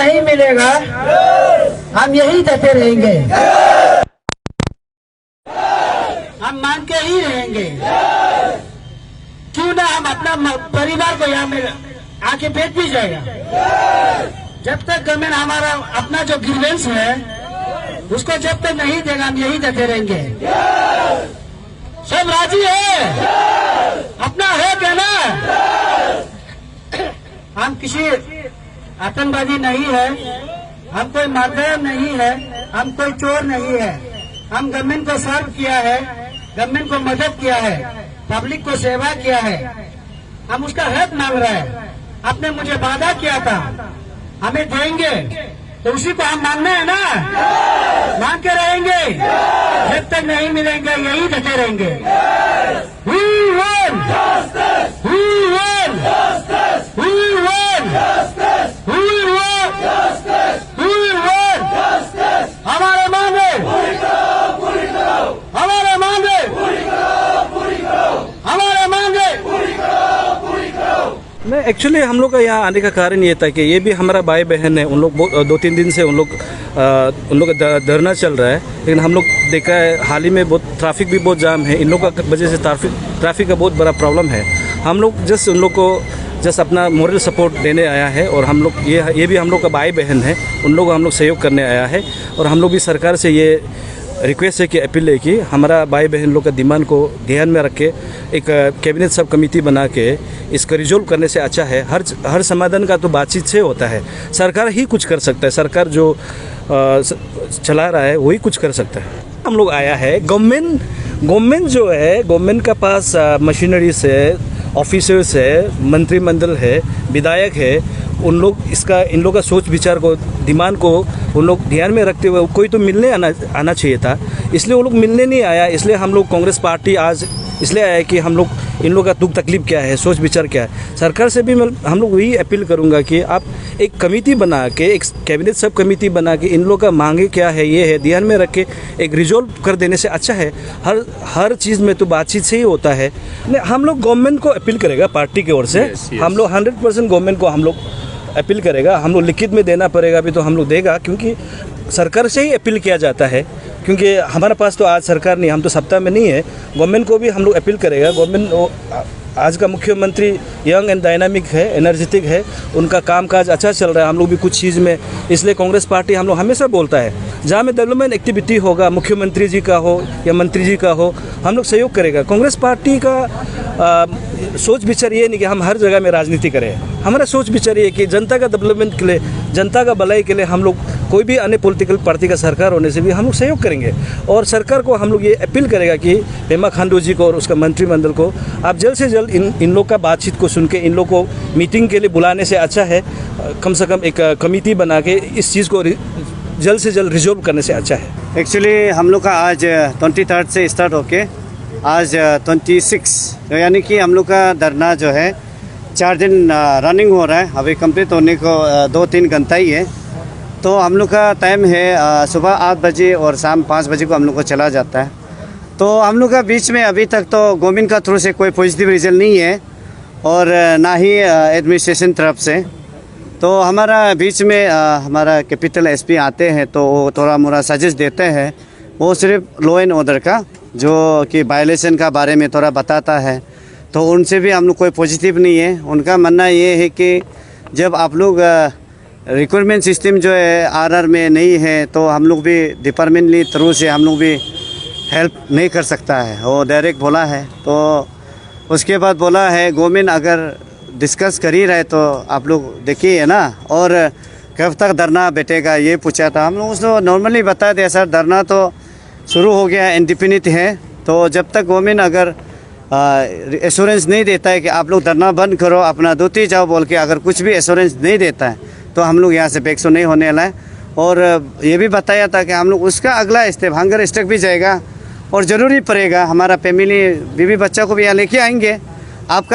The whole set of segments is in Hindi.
नहीं मिलेगा हम यही देते रहेंगे, हम मांग के ही रहेंगे। क्यों ना हम अपना परिवार को यहाँ में आके बेच भी जाएगा। जब तक गवर्नमेंट हमारा अपना जो ग्रीवेंस है उसको जब तक नहीं देगा हम यही देते रहेंगे। सब राजी है, अपना है क्या ना? हम किसी आतंकवादी नहीं है, हम कोई मारदार नहीं है, हम कोई चोर नहीं है। हम गवर्नमेंट को सर्व किया है, गवर्नमेंट को मदद किया है, पब्लिक को सेवा किया है। हम उसका हक मांग रहे हैं। आपने मुझे वादा किया था हमें देंगे, तो उसी को हम मांगना है ना, मांग के रहेंगे। जब तक नहीं मिलेंगे यही देते रहेंगे। We won! We won! We won! We won! We won! हमारे मांगे हमारे मांगे हमारे मांगे। नहीं, एक्चुअली हम लोग का यहाँ आने का कारण ये था कि ये भी हमारा भाई बहन है। उन लोग 2-3 दिन से उन लोग का धरना चल रहा है। लेकिन हम लोग देखा है हाल ही में बहुत ट्रैफिक भी बहुत जाम है। इन लोगों का वजह से ट्रैफिक का बहुत बड़ा प्रॉब्लम है। हम लोग जस्ट उन लोग को अपना मोरल सपोर्ट देने आया है। और हम लोग ये भी हम लोग का भाई बहन है, उन लोग को हम लोग सहयोग करने आया है। और हम लोग भी सरकार से ये रिक्वेस्ट है कि अपील है कि हमारा भाई बहन लोग का डिमांड को ध्यान में रख के एक कैबिनेट सब कमेटी बना के इसका रिजोल्व करने से अच्छा है। हर समाधान का तो बातचीत से होता है। सरकार ही कुछ कर सकता है, सरकार जो चला रहा है वही कुछ कर सकता है। हम लोग आया है, गवर्नमेंट जो है, गवर्नमेंट का पास मशीनरीज है, ऑफिसर्स है, मंत्रिमंडल है, विधायक है। इन लोग का सोच विचार को, डिमांड को उन लोग ध्यान में रखते हुए कोई तो मिलने आना चाहिए था। इसलिए वो लोग मिलने नहीं आया। इसलिए हम लोग कांग्रेस पार्टी आज इसलिए आया कि हम लोग इन लोग का दुख तकलीफ क्या है, सोच विचार क्या है। सरकार से भी हम लोग वही अपील करूंगा कि आप एक कमेटी बना के, एक कैबिनेट सब कमेटी बना के इन लोग का मांगे क्या है ये है ध्यान में रख के एक रिजोल्व कर देने से अच्छा है। हर चीज़ में तो बातचीत से ही होता है। हम लोग गवर्नमेंट को अपील करेगा पार्टी की ओर से। हम लोग 100% गवर्नमेंट को हम लोग अपील करेगा। हम लोग लिखित में देना पड़ेगा भी तो हम लोग देगा, क्योंकि सरकार से ही अपील किया जाता है। क्योंकि हमारे पास तो आज सरकार नहीं, हम तो सत्ता में नहीं है। गवर्नमेंट को भी हम लोग अपील करेगा। गवर्नमेंट आज का मुख्यमंत्री यंग एंड डायनामिक है, एनर्जेटिक है, उनका कामकाज अच्छा चल रहा है। हम लोग भी कुछ चीज़ में, इसलिए कांग्रेस पार्टी हम लोग हमेशा बोलता है जहाँ में डेवलपमेंट एक्टिविटी होगा, मुख्यमंत्री जी का हो या मंत्री जी का हो, हम लोग सहयोग करेगा। कांग्रेस पार्टी का सोच विचार ये नहीं कि हम हर जगह में राजनीति करें। हमारा सोच विचार ये कि जनता का डेवलपमेंट के लिए, जनता का भलाई के लिए हम लोग कोई भी अन्य पॉलिटिकल पार्टी का सरकार होने से भी हम लोग सहयोग करेंगे। और सरकार को हम लोग ये अपील करेगा कि पेमा खांडू जी को और उसका मंत्रिमंडल को आप जल्द से जल्द इन लोग का बातचीत को सुन के इन लोग को मीटिंग के लिए बुलाने से अच्छा है कम से कम एक कमेटी बना के इस चीज़ को जल्द से जल्द रिजोल्व करने से अच्छा है। एक्चुअली हम लोग का आज 23 से स्टार्ट होके आज 26, यानी कि हम लोग का धरना जो है 4 दिन रनिंग हो रहा है। अभी कंप्लीट होने को 2-3 घंटा ही है। तो हम लोग का टाइम है सुबह 8 बजे और शाम 5 बजे को हम लोग को चला जाता है। तो हम लोग का बीच में अभी तक तो गवर्नमेंट का थ्रू से कोई पॉजिटिव रिजल्ट नहीं है और ना ही एडमिनिस्ट्रेशन तरफ से। तो हमारा बीच में हमारा कैपिटल एसपी आते हैं तो वो थोड़ा मोड़ा सजेस्ट देते हैं। वो सिर्फ लॉ एंड ऑर्डर का जो कि वायलेशन का बारे में थोड़ा बताता है। तो उनसे भी हम लोग कोई पॉजिटिव नहीं है। उनका मानना ये है कि जब आप लोग रिक्रूटमेंट सिस्टम जो है आरआर में नहीं है तो हम लोग भी डिपार्टमेंटली थ्रू से हम लोग भी हेल्प नहीं कर सकता है, वो डायरेक्ट बोला है। तो उसके बाद बोला है गवर्नमेंट अगर डिस्कस कर ही रहे तो आप लोग देखिए ना, और कब तक धरना बैठेगा ये पूछा था। हम लोग उसको नॉर्मली बता दिया सर धरना तो शुरू हो गया, इंडिपेंडेंट है। तो जब तक गवर्नमेंट अगर एश्योरेंस नहीं देता है कि आप लोग धरना बंद करो, अपना दूती जाओ बोल के, अगर कुछ भी एश्योरेंस नहीं देता है तो हम लोग यहाँ से बैकसो नहीं होने वाला है। और ये भी बताया था कि हम लोग उसका अगला स्टेप हंगर स्ट्राइक भी जाएगा और ज़रूरी पड़ेगा। हमारा फैमिली बीवी बच्चा को भी यहाँ लेके आएंगे। आप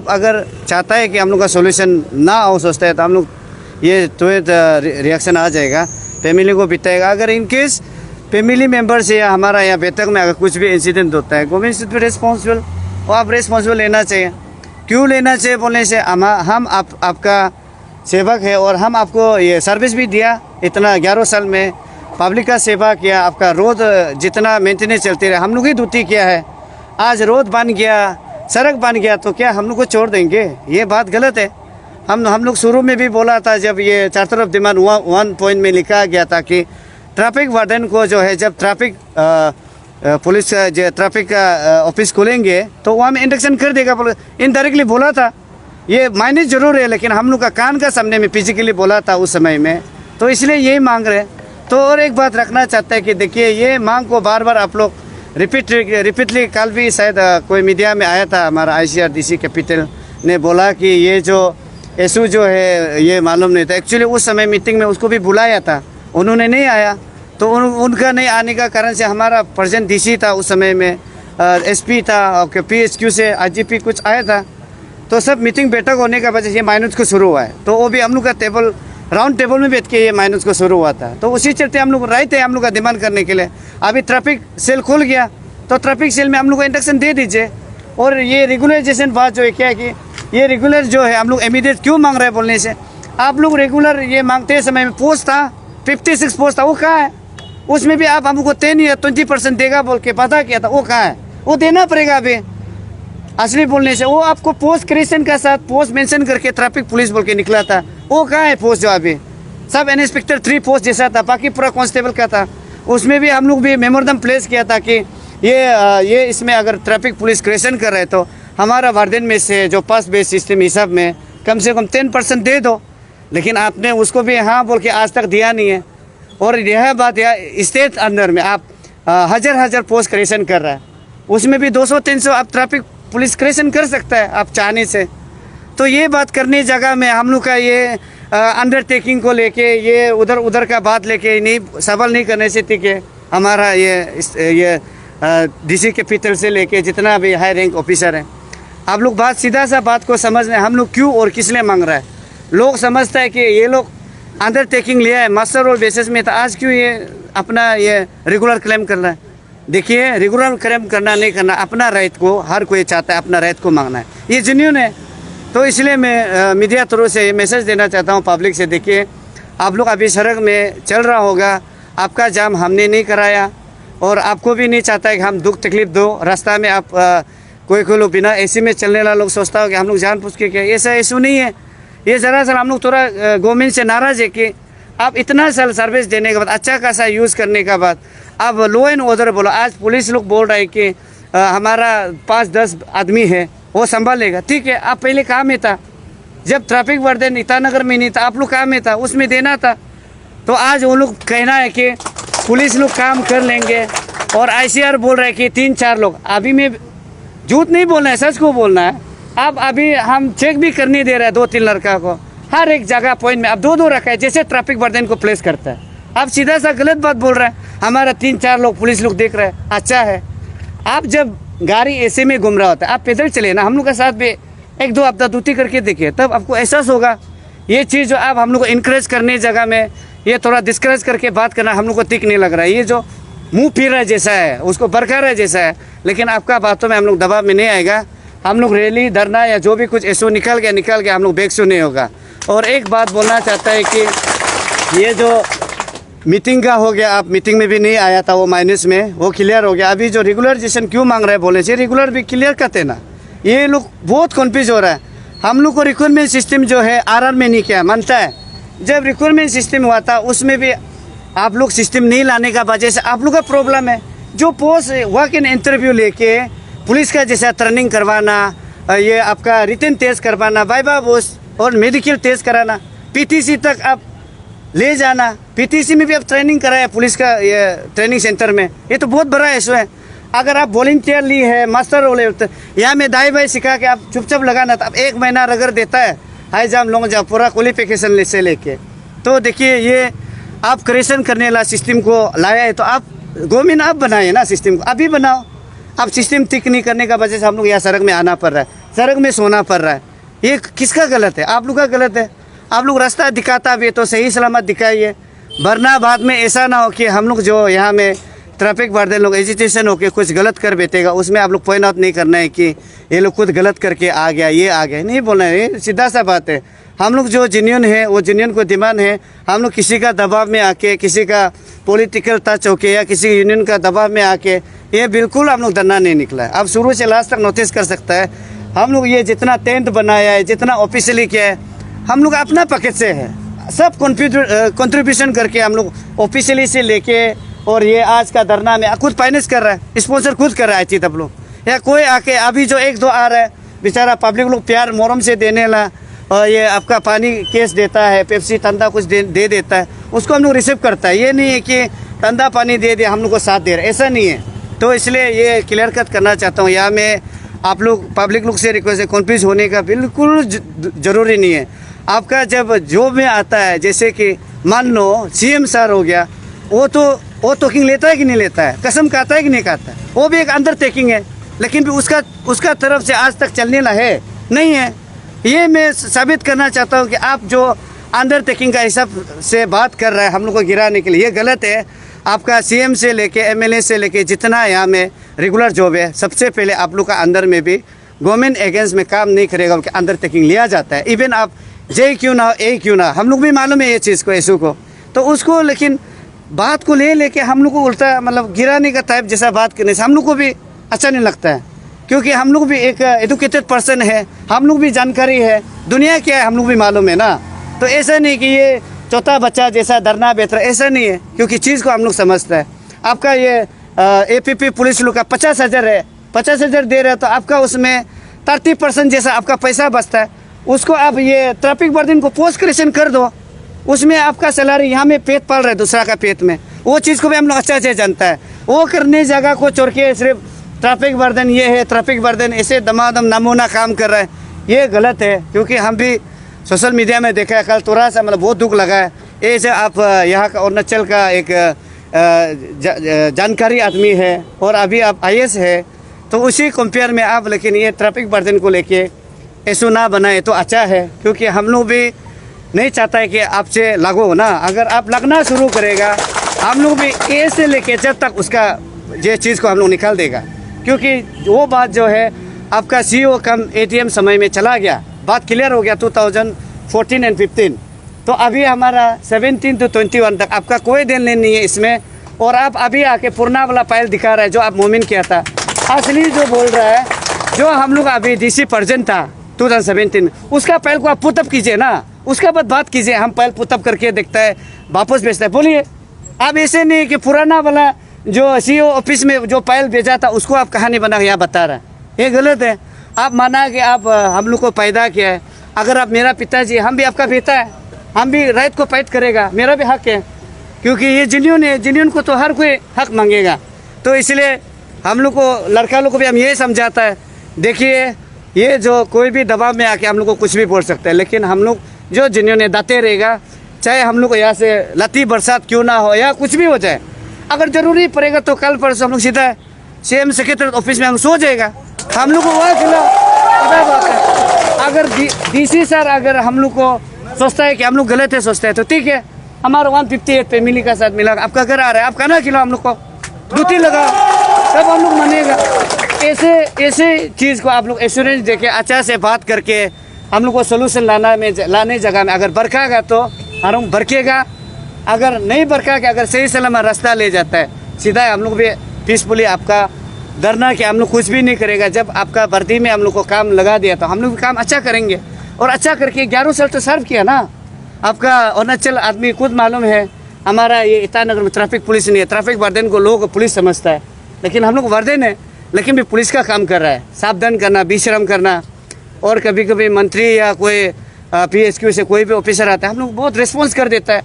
अगर चाहता है कि हम लोग का सोल्यूशन ना हो सोचता है तो हम लोग ये तुरंत रिएक्शन आ जाएगा, फैमिली को बिताएगा। अगर इनकेस फैमिली मेम्बर से या हमारा यहाँ बैठक में अगर कुछ भी इंसिडेंट होता है, गवर्नमेंट शुड बी रिस्पॉन्सिबल और आप रिस्पॉन्सिबल लेना चाहिए। क्यों लेना चाहिए बोलने से हम आपका सेवक है और हम आपको ये सर्विस भी दिया इतना 11 साल में, पब्लिक का सेवा किया, आपका रोड जितना मेंटेनेंस चलती रहे हम लोग ही ड्यूटी किया है। आज रोड बन गया, सड़क बन गया तो क्या हम लोग को छोड़ देंगे? ये बात गलत है। हम लोग शुरू में भी बोला था जब ये चार तरफ डिमांड 1 पॉइंट में लिखा गया था कि ट्रैफिक वार्डन को जो है जब ट्रैफिक पुलिस जो ट्रैफिक का ऑफिस खोलेंगे तो वहाँ में इंडक्शन कर देगा, इनडायरेक्टली बोला था। ये मायने जरूर है लेकिन हम लोग का कान का सामने में फिजिकली बोला था उस समय में, तो इसलिए यही मांग रहे। तो और एक बात रखना चाहते हैं कि देखिए ये मांग को बार बार आप लोग रिपीटली कल भी शायद कोई मीडिया में आया था, हमारा ICRDC कैपिटल ने बोला कि ये जो इशू जो है ये मालूम नहीं था। एक्चुअली उस समय मीटिंग में उसको भी बुलाया था, उन्होंने नहीं आया, तो उनका नहीं आने का कारण से हमारा प्रेजेंट DC था उस समय में, SP था, आपके PHQ से IGP कुछ आया था, तो सब मीटिंग बैठक होने का वजह से ये माइनस को शुरू हुआ है। तो वो भी हम लोग का टेबल राउंड टेबल में बैठ के ये माइनस को शुरू हुआ था। तो उसी चलते हम लोग राइट है हम लोग का डिमांड करने के लिए। अभी ट्रैफिक सेल खुल गया तो ट्रैफिक सेल में हम लोग को इंडक्शन दे दीजिए। और ये रेगुलराइजेशन बात जो है क्या है कि ये रेगुलर जो है हम लोग इमीडिएट क्यों मांग रहे हैं बोलने से, आप लोग रेगुलर ये मांगते समय में पोस्ट था 56 पोस्ट था, वो कहाँ है? उसमें भी आप हमको 10 या 20% देगा बोल के पता किया था, वो कहाँ है? वो देना पड़ेगा अभी असली बोलने से। वो आपको पोस्ट क्रिएशन का साथ पोस्ट मेंशन करके ट्रैफिक पुलिस बोल के निकला था, वो कहाँ है पोस्ट? जो अभी सब इंस्पेक्टर 3 पोस्ट जैसा था, बाकी पूरा कांस्टेबल का था। उसमें भी हम लोग भी मेमोरेंडम प्लेस किया था कि ये इसमें अगर ट्रैफिक पुलिस क्रिएशन कर रहे तो हमारा वार्डन में से जो पास बेस सिस्टम हिसाब में कम से कम 10% दे दो। लेकिन आपने उसको भी हाँ बोल के आज तक दिया नहीं है। और यह बात स्टेट अंदर में आप हजार पोस्ट क्रिएशन कर रहा है, उसमें भी 200-300 आप ट्रैफिक पुलिस क्रिएशन कर सकता है आप चाहने से। तो ये बात करने जगह में हम लोग का ये अंडरटेकिंग को लेके ये उधर का बात लेके नहीं सवाल नहीं करने से ठीक है। हमारा ये DC कैपिटल से लेके जितना भी हाई रैंक ऑफिसर है, आप लोग बात सीधा सा बात को समझ रहे हैं हम लोग क्यों और किस लिए मांग रहा है। लोग समझता है कि ये लोग अंडरटेकिंग लिया है मास्टर रोल बेसिस में, तो आज क्यों ये अपना ये रेगुलर क्लेम कर रहा है। देखिए रेगुलर क्लेम करना नहीं करना अपना राइट को हर कोई चाहता है, अपना राइट को मांगना है, ये जेन्युइन है। तो इसलिए मैं मीडिया थ्रू से मैसेज देना चाहता हूँ पब्लिक से। देखिए आप लोग अभी सड़क में चल रहा होगा, आपका जाम हमने नहीं कराया और आपको भी नहीं चाहता है कि हम दुख तकलीफ दो। रास्ता में आप कोई लोग बिना AC में चलने वाला लोग सोचता हो कि हम लोग जान पूछ के क्या, ऐसा इशू नहीं है। ये ज़रा सा हम लोग थोड़ा गवर्नमेंट से नाराज़ है कि आप इतना साल सर्विस देने के बाद अच्छा खासा यूज़ करने के बाद अब लो एंड ऑर्डर बोलो। आज पुलिस लोग बोल रहा है कि हमारा 5-10 आदमी है वो संभालेगा, ठीक है। आप पहले कहाँ में था जब ट्रैफिक वार्डन ईटानगर में नहीं था, आप लोग कहाँ में था, उसमें देना था। तो आज वो लोग कहना है कि पुलिस लोग काम कर लेंगे और ICR बोल रहा है कि 3-4 लोग। अभी में झूठ नहीं बोलना है, सच को बोलना है। अब अभी हम चेक भी करने दे रहे हैं 2-3 लड़का को हर एक जगह पॉइंट में, अब 2-2 रखा है जैसे ट्रैफिक वार्डन को प्लेस करता है। आप सीधा सा गलत बात बोल रहे हैं। हमारा 3-4 लोग पुलिस लोग देख रहे हैं, अच्छा है। आप जब गाड़ी ऐसे में घूम रहा होता है आप पैदल चले ना, हम लोग के साथ भी 1-2 हफ्ता ड्यूटी करके देखिए, तब आपको एहसास होगा। ये चीज़ जो आप हम लोग को इनक्रेज करने जगह में ये थोड़ा डिस्करेज करके बात करना हम लोग को ठीक नहीं लग रहा है। ये जो मुंह फिर रहा जैसा है उसको बरकरार है जैसा है, लेकिन आपका बातों में हम लोग दबाव में नहीं आएगा। हम लोग रैली धरना या जो भी कुछ इशू निकल गया हम लोग बेकसू नहीं होगा। और एक बात बोलना चाहता है कि ये जो मीटिंग का हो गया, आप मीटिंग में भी नहीं आया था, वो माइनस में वो क्लियर हो गया। अभी जो रेगुलराइजेशन क्यों मांग रहे हैं बोले से रेगुलर भी क्लियर करते ना, ये लोग बहुत कन्फ्यूज हो रहा है। हम लोग को रिक्वायरमेंट सिस्टम जो है RR में नहीं किया मानता है। जब रिक्वायरमेंट सिस्टम हुआ था उसमें भी आप लोग सिस्टम नहीं लाने का वजह से आप लोग का प्रॉब्लम है। जो पोस्ट वर्क इन इंटरव्यू लेके पुलिस का जैसा ट्रेनिंग करवाना, ये आपका रिटन टेस्ट करवाना, वाइवा पोस्ट और मेडिकल टेस्ट कराना, PTC तक आप ले जाना, PTC में भी आप ट्रेनिंग कराया पुलिस का ये ट्रेनिंग सेंटर में, ये तो बहुत बड़ा इशू है। अगर आप वॉलंटियर ली है मास्टर रोल है, यहाँ में दाई बाई सिखा के आप चुपचाप लगाना था, अब 1 महीना रगड़ देता है हाई जाम लॉन्ग जाम पूरा क्वालिफिकेशन से लेके। तो देखिए ये आप क्रिएशन करने वाला सिस्टम को लाया है, तो आप गवर्नमेंट आप बनाए ना सिस्टम को, अभी बनाओ। आप सिस्टम ठीक नहीं करने का वजह से हम लोग यहाँ सड़क में आना पड़ रहा है, सड़क में सोना पड़ रहा है। ये किसका गलत है? आप लोग का गलत है। आप लोग रास्ता दिखाता भी है तो सही सलामत दिखाइए, वरना बाद में ऐसा ना हो कि हम लोग जो यहाँ में ट्रैफिक वार्डन लोग एजिटेशन होकर कुछ गलत कर बैठेगा, उसमें आप लोग पॉइंट आउट नहीं करना है कि ये लोग खुद गलत करके आ गया, ये आ गया, नहीं बोलना है। सीधा सा बात है, हम लोग जो जेन्युइन है वो जेन्युइन को डिमांड है। हम लोग किसी का दबाव में आके, किसी का पॉलिटिकल टच होके या किसी यूनियन का दबाव में आके ये बिल्कुल हम लोग धरना नहीं निकला है। अब शुरू से लास्ट तक नोटिस कर सकता है, हम लोग ये जितना टेंट बनाया है, जितना ऑफिशियली किया है, हम लोग अपना पॉकेट से है, सब कंट्रीब्यूशन करके हम लोग ऑफिशियली से लेके, और ये आज का धरना में खुद फाइनेंस कर रहा है, स्पॉन्सर खुद कर रहा है चीज आप लोग, या कोई आके अभी जो एक दो आ रहा है बेचारा पब्लिक लोग प्यार मोहरम से देने ला, और ये आपका पानी केस देता है, पेप्सी ठंडा कुछ दे देता है, उसको हम लोग रिसीव करता है। ये नहीं है कि ठंडा पानी दे हम लोग को साथ दे रहा है, ऐसा नहीं है। तो इसलिए ये क्लियर कट करना चाहता हूँ, यहाँ में आप लोग पब्लिक लोग से रिक्वेस्ट है, कन्फ्यूज होने का बिल्कुल ज़रूरी नहीं है। आपका जब जॉब में आता है, जैसे कि मान लो CM सर हो गया, वो टोकिंग लेता है कि नहीं लेता है, कसम खाता है कि नहीं खाता है, वो भी एक अंडरटेकिंग है, लेकिन भी उसका तरफ से आज तक चलने ला है नहीं है। ये मैं साबित करना चाहता हूँ कि आप जो अंडरटेकिंग का हिसाब से बात कर रहे हैं हम लोग को गिराने के लिए, ये गलत है। आपका CM से लेके MLA से लेके जितना यहाँ में रेगुलर जॉब है, सबसे पहले आप लोग का अंदर में भी गवर्नमेंट अगेंस्ट में काम नहीं करेगा, उनके अंडरटेकिंग लिया जाता है। इवन आप J क्यों ना A क्यों ना, हम लोग भी मालूम है ये चीज़ को, इशू को, तो उसको लेकिन बात को लेके हम लोग को उल्टा मतलब गिराने का टाइप जैसा बात करने से हम लोग को भी अच्छा नहीं लगता है, क्योंकि हम लोग भी एक एजुकेटेड पर्सन है, हम लोग भी जानकारी है, दुनिया क्या है हम लोग भी मालूम है ना। तो ऐसा नहीं कि ये चौथा बच्चा जैसा धरना बेहतर, ऐसा नहीं है, क्योंकि चीज़ को हम लोग समझते हैं। आपका ये APP पुलिस लोग का 50,000 है, 50,000 दे रहे हैं, तो आपका उसमें 30% जैसा आपका पैसा बचता है, उसको आप ये ट्रैफिक वार्डन को पोस्ट क्रिएशन कर दो, उसमें आपका सैलरी यहाँ में पेट पाल रहा है दूसरा का पेट में, वो चीज़ को भी हम लोग अच्छा से जानता है। वो करने जगह को छोड़ के सिर्फ ट्रैफिक वार्डन ये है, ट्रैफिक वार्डन ऐसे दमादम नमूना काम कर रहा है, ये गलत है। क्योंकि हम भी सोशल मीडिया में देखा है, कल थोड़ा सा मतलब बहुत दुख लगा है। ऐसे आप यहाँ का अरुणाचल का एक जानकारी आदमी है और अभी आप IAS है, तो उसी कंपेयर में आप लेकिन ये ट्रैफिक वार्डन को लेके ऐसा ना बनाए तो अच्छा है, क्योंकि हम लोग भी नहीं चाहता है कि आपसे लागू हो ना। अगर आप लगना शुरू करेगा, हम लोग भी A से लेके जब तक उसका ये चीज़ को हम लोग निकाल देगा, क्योंकि वो बात जो है आपका CO कम ATM समय में चला गया, बात क्लियर हो गया 2014 और 15, तो अभी हमारा 17 to 21 तक आपका कोई देन लेन नहीं है इसमें। और आप अभी आके पुराना वाला फाइल दिखा रहा है जो आप मोमिन किया था, असली जो बोल रहा है, जो हम लोग अभी DC प्रेजेंट था 2017 में, उसका फाइल को आप पुटअप कीजिए ना, उसका बाद बात कीजिए। हम फाइल पुटअप करके देखता है, वापस भेजता है, बोलिए। आप ऐसे नहीं कि पुराना वाला जो CO ऑफिस में जो फाइल भेजा था उसको आप कहानी बना यहाँ बता रहा है, ये गलत है। आप माना कि आप हम लोग को पैदा किया है, अगर आप मेरा पिताजी, हम भी आपका बेटा है, हम भी राइट को फाइट करेगा, मेरा भी हक है, क्योंकि ये जेन्युइन है, जेन्युइन को तो हर कोई हक मांगेगा। तो इसलिए हम लोग को, लड़का लोग को भी हम ये समझाता है, देखिए ये जो कोई भी दबाव में आके हम लोग को कुछ भी बोल सकता है, लेकिन हम लोग जो जेन्युइन है दाते रहेगा, चाहे हम लोग को यहाँ से लती बरसात क्यों ना हो या कुछ भी हो जाए। अगर ज़रूरी पड़ेगा तो कल परसों हम लोग सीधा CM सेक्रेटरी ऑफिस में हम सो जाएगा, हम लोग को वहाँ खिलाफ बात है। अगर DC सर अगर हम लोग को सोचता है कि हम लोग गलत है, सोचता है, तो ठीक है, हमारा 158 फैमिली का साथ मिला, आपका घर आ रहा है, आप खाना खिलाओ हम लोग को, ड्यूटी लगा, तब हम लोग मानेगा। ऐसे चीज़ को आप लोग एश्योरेंस देके अच्छा से बात करके हम लोग को सोल्यूशन लाने जगह में अगर बरकागा तो हम बरकेगा, अगर नहीं बरका के अगर सही सलामत रास्ता ले जाता है सीधा, हम लोग भी पीसफुली आपका डरना कि हम लोग कुछ भी नहीं करेगा। जब आपका भर्ती में हम लोग को काम लगा दिया तो हम लोग भी काम अच्छा करेंगे, और अच्छा करके 11 साल तो सर्व किया ना। आपका अरुणाचल आदमी खुद मालूम है, हमारा ये ईटानगर में ट्रैफिक पुलिस नहीं है, ट्रैफिक वार्डन को लोग पुलिस समझता है, लेकिन हम लोग वार्डन है, लेकिन भी पुलिस का काम कर रहा है, सावधान करना, बेशरम करना। और कभी कभी मंत्री या कोई PSQ से कोई भी ऑफिसर आता है, हम लोग बहुत रिस्पॉन्स कर देता है,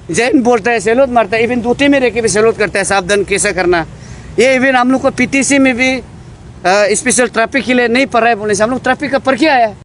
जैन बोलता है, सैल्यूट मारता है, इवन ड्यूटी में रह के भी सैल्यूट करता है, सावधान कैसे करना। ये इवन हम लोग को PTC में भी स्पेशल ट्रैफिक के लिए नहीं पढ़ रहा है बोलने से हम लोग ट्रैफिक का पढ़ के आया है।